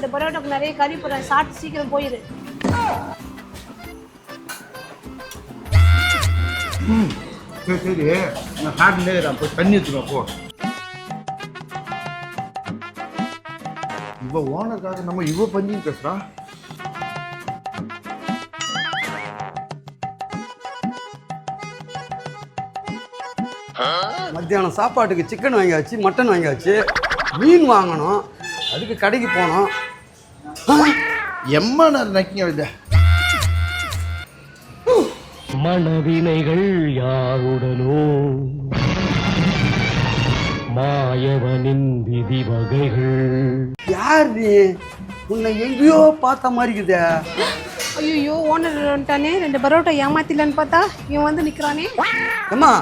2 பரோட்டாக்கு நிறைய கறி போடுறேன், சாப்பிட்டு சீக்கிரம் போயிரு. சரி நான் சாப்பிட்டுட்டே போய் தண்ணி எடுத்துக்கோ போ. இவ ஓனருக்காக நம்ம இவ பஞ்சின்னு பேசுறா. மத்தியானம் சாப்பாட்டுக்கு சிக்கன் வாங்கியாச்சு, மட்டன் வாங்கியாச்சு, மீன் வாங்கணும், அதுக்கு கடைக்கு போனோம். எம்மா நான் நக்கிங்க இதை மனவினைகள் யாருடனோ மாயவனின் விதி வகைகள். யார் நீ? உன்னை எங்கேயோ பார்த்த மாதிரி இருக்குதே. ஐயோ ஓனர் வந்துட்டானே, 2 பரோட்டா ஏமாத்திலன்னு பார்த்தா இவன் வந்து நிற்கிறானே. அம்மா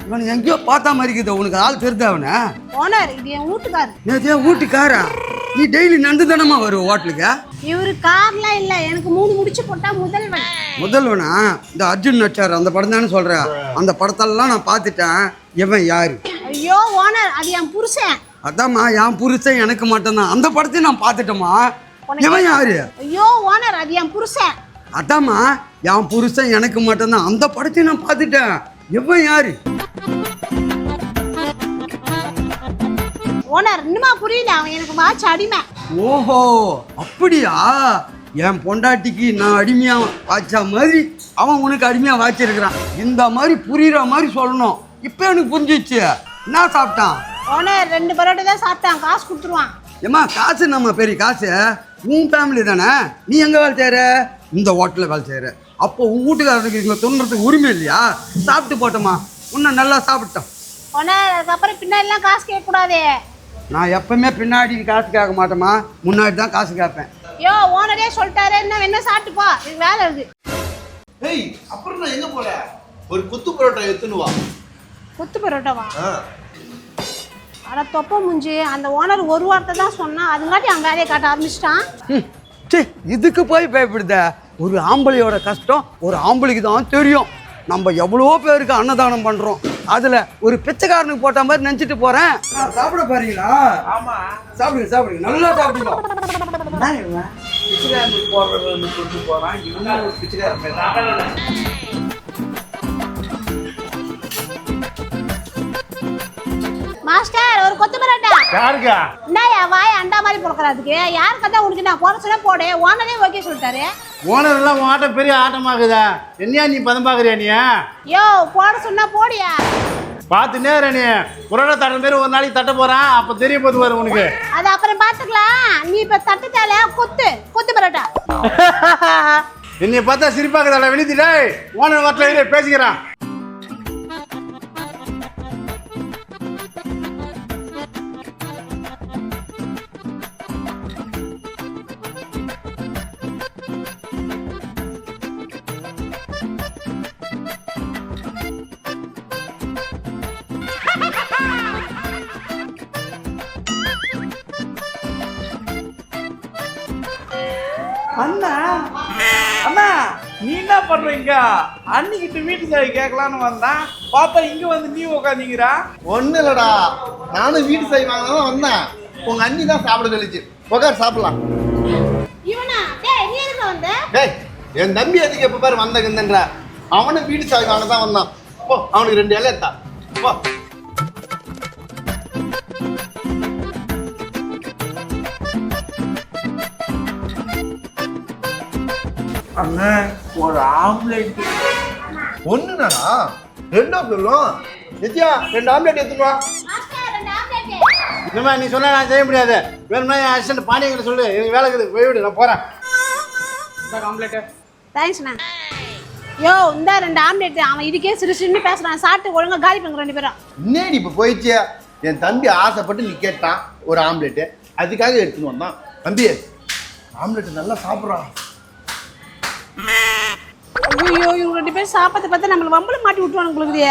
இவனை எங்கேயோ பார்த்த மாதிரி இருக்குது. உனக்கு ஆள் தெரிஞ்ச அவனை? ஓனர் இது என் வீட்டுக்காரு. நேற்று வீட்டுக்காரா? நீ டெய்லி நடந்து தானம்மா வருவ ஹோட்டலுக்கு? இவரு கார்லாம் இல்லை, எனக்கு 3 முடிச்சு போட்டா முதல்வனா? இந்த அர்ஜுன் நடிச்சார் அந்த படம் தானே சொல்ற? அந்த படத்தெல்லாம் நான் பார்த்துட்டேன். இவன் யாரு? ஐயோ ஓனர் அது என் புருஷன். அதாம்மா என் புருஷன் எனக்கு மட்டும்தான். அந்த படத்தையும் நான் பார்த்துட்டேம்மா. இவன் யாரு? ஐயோ ஓனர் அது என் புருஷன். அதாம்மா என் புருஷன் எனக்கு மட்டும்தான். அந்த படத்தையும் நான் பார்த்துட்டேன். இவன் யாரு? ஓனர் இன்னுமா புரியல, அவன் எனக்கு வாட்ச் அடிமை. ஓஹோ அப்படியா? என் பொண்டாட்டிக்கு நான் அடிமையா வாய்ச்சா மாதிரி அவன் உனக்கு அடிமையா வாய்ச்சிருக்கிறான். இந்த மாதிரி புரியுற மாதிரி சொல்லணும். இப்போ எனக்கு புரிஞ்சிச்சு. என்ன சாப்பிட்டான்? ஓனர் 2 பரோட்டா தான் சாப்பிட்டான், காசு கொடுத்துருவான். ஏம்மா காசு நம்ம பெரிய காசு. உன் ஃபேமிலி தானே, நீ எங்கே வேலை செய்கிற? இந்த ஹோட்டலில் வேலை செய்கிற. அப்போ உன் வீட்டுக்காரருக்கு இங்கே துண்ணுறதுக்கு உரிமை இல்லையா? சாப்பிட்டு போட்டோமா, உன்னை நல்லா சாப்பிட்டோம். ஓனர் அதுக்கப்புறம் பின்னாடிலாம் காசு கேட்கக்கூடாது. நான் எப்பவுமே பின்னாடி காசு கேட்க மாட்டேம்மா, முன்னாடி தான் காசு கேட்பேன். யோ ஓனரே சொல்லிட்டாரு, என்ன சாப்பிட்டு போ, இது வேலை இருக்கு. ஏய் அப்புறம் நான் எங்க போற? ஒரு குத்து பரோட்டா எடுத்துன்னு வா. குத்து பரோட்டாவா? அட தொப்ப முஞ்சி, அந்த ஓனர் ஒரு வார்த்தை தான் சொன்னான், அதுங்காட்டி அவன் வேலையை காட்ட ஆரம்பிச்சிட்டான். சரி இதுக்கு போய் பயப்படுத? ஒரு ஆம்பளையோட கஷ்டம் ஒரு ஆம்பளைக்கு தான் தெரியும். நம்ம எவ்வளோ பேருக்கு அன்னதானம் பண்ணுறோம், அதில் ஒரு பிச்சைக்காரனுக்கு போட்ட மாதிரி நினச்சிட்டு போகிறேன். சாப்பிட பாருங்களா? ஆமாம் சாப்பிடுங்க சாப்பிடுங்க, நல்லா சாப்பிடுங்க. பிச்சைக்காரனுக்கு போடுறதுன்னு சொல்லிட்டு போகிறான். இவங்க ஒரு பிச்சைக்காரன். மாஸ்டர் ஒரு கொத்து பரோட்டா. யாருக்கா? இந்தாயா வாய் அண்டா மாதிரி பொறுக்கிறதுக்கு. யாருக்கு தான் உனக்கு நான் போட சொல்ல போடு, ஓனரே ஓகே சொல்லிட்டாரு. ஓனர் எல்லாம் ஆட்டம் பெரிய ஆட்டமாகுதா? என்னையா நீ பதம் பாக்குறியா? நீ யோ போட சொன்னா போடியா. பார்த்து நேர நீ புரோட்டா தட்ட பேர் ஒரு நாளைக்கு தட்ட போறான், அப்ப தெரிய போது வரும் உனக்கு. அது அப்புறம் பாத்துக்கலாம். நீ இப்ப தட்டுத்தால கொத்து பரோட்டா. என்னைய பார்த்தா சிரிப்பாக்குதாடா வெளித்திட்டே. ஓனர் வாட்டில பேசிக்கிறான். அண்ணா அண்ணா நீ என்ன பண்றீங்க? அன்னிக்கிட்ட வீட்டு சாவி கேட்கலான்னு வந்தான், பார்த்தா இங்க வந்து நீ உட்காந்துக்கிறா. ஒண்ணு இல்லடா, நானும் வீட்டு சாவி வாங்கலாம் வந்தேன். உங்க அண்ணி தான் சாப்பிட சொல்லிச்சு. உட்கார் சாப்பிடலாம். இவனா டேய் நீ எதுக்கு வந்த? டேய் என் தம்பி அதுக்கு எப்ப பாரு வந்தங்கன்ற. அவனும் வீட்டு சாவி வாங்க தான் வந்தான். போ அவனுக்கு 2 இலை எடுத்தா போ. அண்ணா ஒரு ஆம்லெட். ஒண்ணுடா 2 சொல்லும். நித்யா 2 ஆம்லெட் எடுத்துட்டு வா. Master 2 omelette. இனிமே நீ சொன்னா நான் செய்ய முடியாது. வேணும்னா என் அசிஸ்டன்ட் பாண்டியங்கிட்ட சொல்லு, எனக்கு வேலை இருக்குது, போய் விடு, நான் போறேன். ஆம்லெட். தேங்க்ஸ்ண்ணா. யோ இந்த 2 ஆம்லெட். அவன் இதுக்கே சிரிச்சுன்னு பேசுறான். சாப்பிட்டு ஒழுங்கா காலி பண்ணுங்க 2 பேரும். இன்னேடி இப்ப போயிடுச்சு. என் தம்பி ஆசைப்பட்டு நீ கேட்டான் ஒரு ஆம்லெட்டு, அதுக்காக எடுத்துன்னு வந்தான். தம்பி ஆம்லெட் நல்லா சாப்பிட்றான். ஐயோ இவங்க 2 பேரும் சாப்பிட்டு பார்த்தா நம்மள வம்பல மாட்டி விட்டுவாங்க உங்களுக்கு.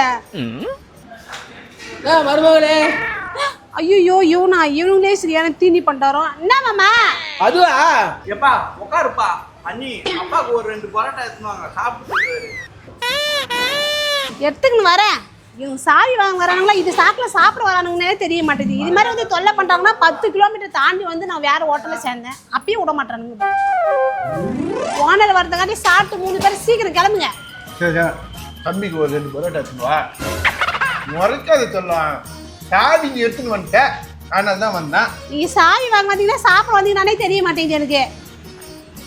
மருமகளே. ஐயோ இவனுங்களே சரியான தீனி பண்ணிட்டாரோ. என்ன மாமா? அதுவா எப்பா உட்காருப்பா. அண்ணி அப்பாவுக்கு ஒரு 2 பரோட்டா எடுத்துவாங்க, சாப்பிட்டு எடுத்துக்கின்னு வரேன். இவங்க சாவி வாங்க வரானுங்களா இது சாக்கில் சாப்பிட வரானுங்கன்னே தெரிய மாட்டேங்குது. இது மாதிரி வந்து தொல்லை பண்ணுறாங்கன்னா 10 கிலோமீட்டர் தாண்டி வந்து நான் வேறு ஹோட்டலில் சேர்ந்தேன், அப்பயும் விட மாட்டானுங்க. ஓனர் வரதுக்காண்டி சாப்பிட்டு 3 பேர் சீக்கிரம் கிளம்புங்க. சரி தம்பிக்கு ஒரு 2 பரோட்டா எடுத்துவா. முறைக்காது சொல்லலாம், சாவி நீ எடுத்துன்னு வந்துட்டேன், அதனால தான் வந்தேன். நீங்க சாவி வாங்க வந்தீங்கன்னா சாப்பிட வந்தீங்கன்னானே தெரிய மாட்டேங்குது எனக்கு.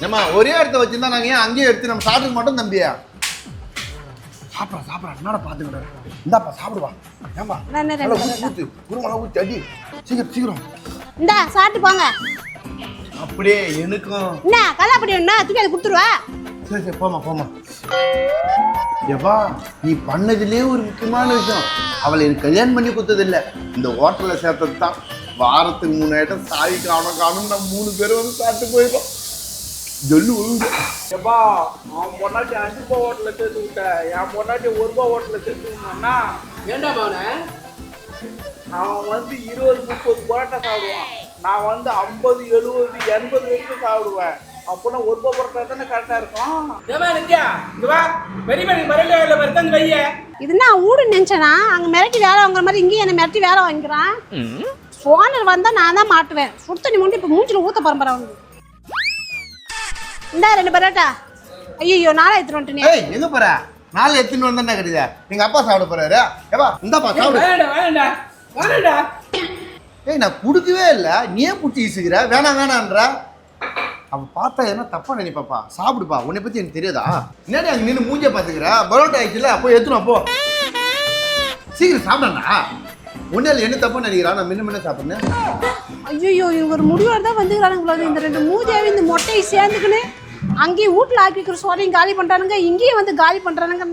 ஏம்மா ஒரே இடத்த வச்சுருந்தா நாங்கள் ஏன் அங்கேயே எடுத்து நம்ம சாப்பிட்டு மட்டும் தம்பியா? சாப்பிட்றா என்னடா பார்த்துக்கிட்டேன். இந்தாப்பா சாப்பிடுவா. ஏம்பா ஊற்று குருமலை ஊற்றி அடி சீக்கிரம். இந்தா சாப்பிட்டு போங்க. அப்படியே எனக்கும் என்ன கல்லாப்படி ஒண்ணா தூக்கி அதை கொடுத்துருவா. சரி போமா. எப்பா நீ பண்ணதுலேயே ஒரு முக்கியமான விஷயம், அவளை எனக்கு கல்யாணம் பண்ணி கொடுத்ததில்லை, இந்த ஹோட்டலில் சேர்த்தது தான். வாரத்துக்கு 3 ஐட்டம் சாவி காணும் நம்ம 3 பேரும் வந்து சாப்பிட்டு போயிடும். ஜொல்லு ஒழுங்கு எப்பா அவன் பொண்டாட்டி 5 ரூபா ஹோட்டலில் சேர்த்து விட்டேன், என் பொண்டாட்டி 1 ரூபா ஹோட்டலில் சேர்த்து விட்டோம்னா வேண்டாம் அவன் வந்து 20-30 பரோட்டா சாப்பிடுவான், நான் வந்து 50-70-80 வரைக்கும் சாப்பிடுவேன். அப்போனா 1 ரூபா பரோட்டா தானே கரெக்டாக இருக்கும். இதுனா ஊடு நினைச்சனா அங்க மிரட்டி வேலை வாங்குற மாதிரி இங்கேயும் என்ன மிரட்டி வேலை வாங்கிக்கிறான். ஓனர் வந்தா நான் தான் மாட்டுவேன். சுடுத்தண்ணி முண்டி இப்போ மூஞ்சில ஊத்த பரம்பரை வந்து. இந்தா 2 பரோட்டா. ஐயோ 4 எடுத்துட்டு வந்துட்டேன். ஏய் எங்க போற? 4 எடுத்துன்னு வந்தா என்ன கிடையாது? எங்க அப்பா சாப்பிட போறாரு. ஏப்பா இந்தாப்பா சாப்பிடு. வேண்டாம். ஏய் நான் குடுக்கவே இல்லை, நீ ஏன் புட்டி ஈசுகிற? வேணான்ற அவன் பார்த்தா என்ன தப்பா நினைப்பாப்பா. சாப்பிடுப்பா, உன்னை பத்தி எனக்கு தெரியாதா? என்னடி அங்கே நின்று மூஞ்ச பார்த்துக்கிற? பரோட்டா ஆயிடுச்சுல, அப்போ எடுத்துணும். அப்போ சீக்கிரம் சாப்பிடா. உன்னையில் என்ன தப்பா நினைக்கிறான்? நான் முன்ன சாப்பிடுறேன். ஐயோ இவங்க ஒரு முடிவோட தான் வந்துக்கிறானுங்களா? இந்த 2 மூதியாவே இந்த மொட்டையை சேர்ந்துக்கின்னு அங்கேயும் வீட்டில் ஆக்கி வைக்கிற சோறையும் காலி பண்ணுறானுங்க, இங்கேயும் வந்து காலி பண்ணுறானுங்க.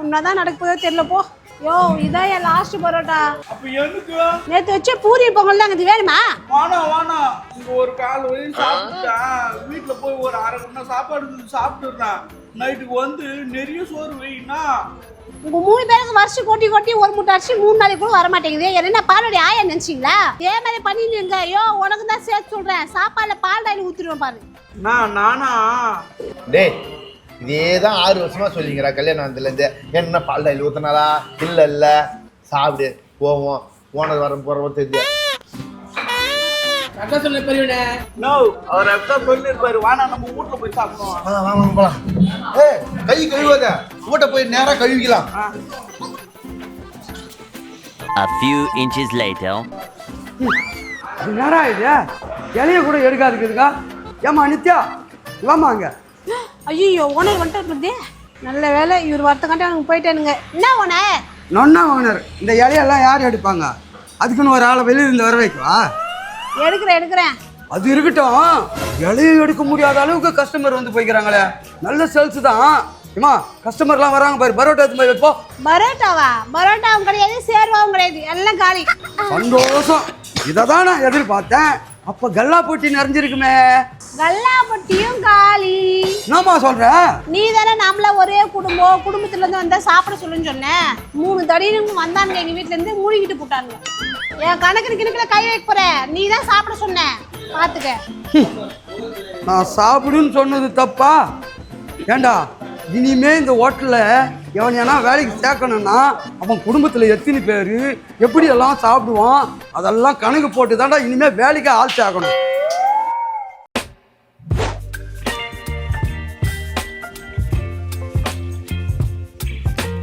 உன்னதான் நடக்க போதோ தெரியல போ. யோ இதான் என் லாஸ்ட் பரோட்டா. அப்போ எனக்கு நேற்று வச்ச பூரி பொங்கல் தான் இது வேணுமா? வேணாம் இங்கே ஒரு 1/4 வரையும் சாப்பிட்டுட்டேன். வீட்டில் போய் ஒரு 1/2 மணி நேரம் சாப்பாடு சாப்பிட்டுடுறேன். நைட்டுக்கு வந்து நிறைய சோறு வைனா. உங்க 3 பேருக்கு வருஷம் கொட்டி 1 மூட்டை அரிசி 3 நாளைக்கு கூட வர மாட்டேங்குது. என்ன பாலோடைய ஆயா நினைச்சிங்களா? இதே மாதிரி பண்ணிடுங்க. ஐயோ உனக்கு தான் சேர்த்து சொல்றேன், சாப்பாடுல பால் டாயில் ஊற்றிடுவேன் பாரு. நானா டேய் இதே தான் 6 வருஷமா சொல்லிங்கிறா கல்யாணம் வந்ததுலேருந்து. என்ன பால் டாயில் ஊற்றினாலா? இல்லை சாப்பிடு போவோம், ஓனர் வர போகிறோம் தெரிஞ்சு. நோ அவர் அப்படிதான் சொல்லிருப்பாரு. வானா நம்ம வீட்டில் போய் சாப்பிடுவோம். வாங்க போகலாம். ஏய் கை கழுவாத, வீட்டை போய் நேராக கழுவிக்கலாம். A few inches later. நேரம் இது இலைய கூட எடுக்காதுக்குதுக்கா. ஏமா நித்யா வாமா அங்க. ஐயோ ஓனர் வந்துட்டு. நல்ல வேலை இவர் வரத்துக்காண்டி அவனுக்கு போயிட்டானுங்க. என்ன ஓனர்? நொன்னா ஓனர், இந்த இலையெல்லாம் யார் எடுப்பாங்க? அதுக்குன்னு ஒரு ஆளை வெளியிருந்து வர வைக்கவா? எடுக்கிறேன். அது இருக்கட்டும், இலையை எடுக்க முடியாத அளவுக்கு கஸ்டமர் வந்து போய்க்கிறாங்களே. நல்ல சேல்ஸ் தான். ஏமா கஸ்டமர்லாம் வராங்க பாரு, பரோட்டா எடுத்து போய் வைப்போம். பரோட்டாவா? பரோட்டாவும் கிடையாது, சேர்வாவும் கிடையாது, எல்லாம் காலி. சந்தோஷம், இதை தான் நான் எதிர்பார்த்தேன். அப்ப கல்லா போட்டி நிறைஞ்சிருக்குமே. கல்லா பொட்டியும் காலி. என்னம்மா சொல்ற? நீ தானே நம்மள ஒரே குடும்பத்துல இருந்து வந்தா சாப்பிட சொல்லுன்னு சொன்னேன். 3 தடினுங்க வந்தானுங்க எங்க வீட்டுல இருந்து, மூழ்கிட்டு போட்டானுங்க. என் கணக்குல கை வைக்க போற, நீ தான் சாப்பிட சொன்ன, பாத்துக்க. நான் சாப்பிடுன்னு சொன்னது தப்பா? ஏண்டா இனிமே இந்த ஹோட்டலில் எவனையானா வேலைக்கு சேர்க்கணும்னா அவன் குடும்பத்தில் எத்தனை பேர் எப்படி எல்லாம் சாப்பிடுவான் அதெல்லாம் கணக்கு போட்டு தாண்டா இனிமேல் வேலைக்கு ஆள் சேர்க்கணும்.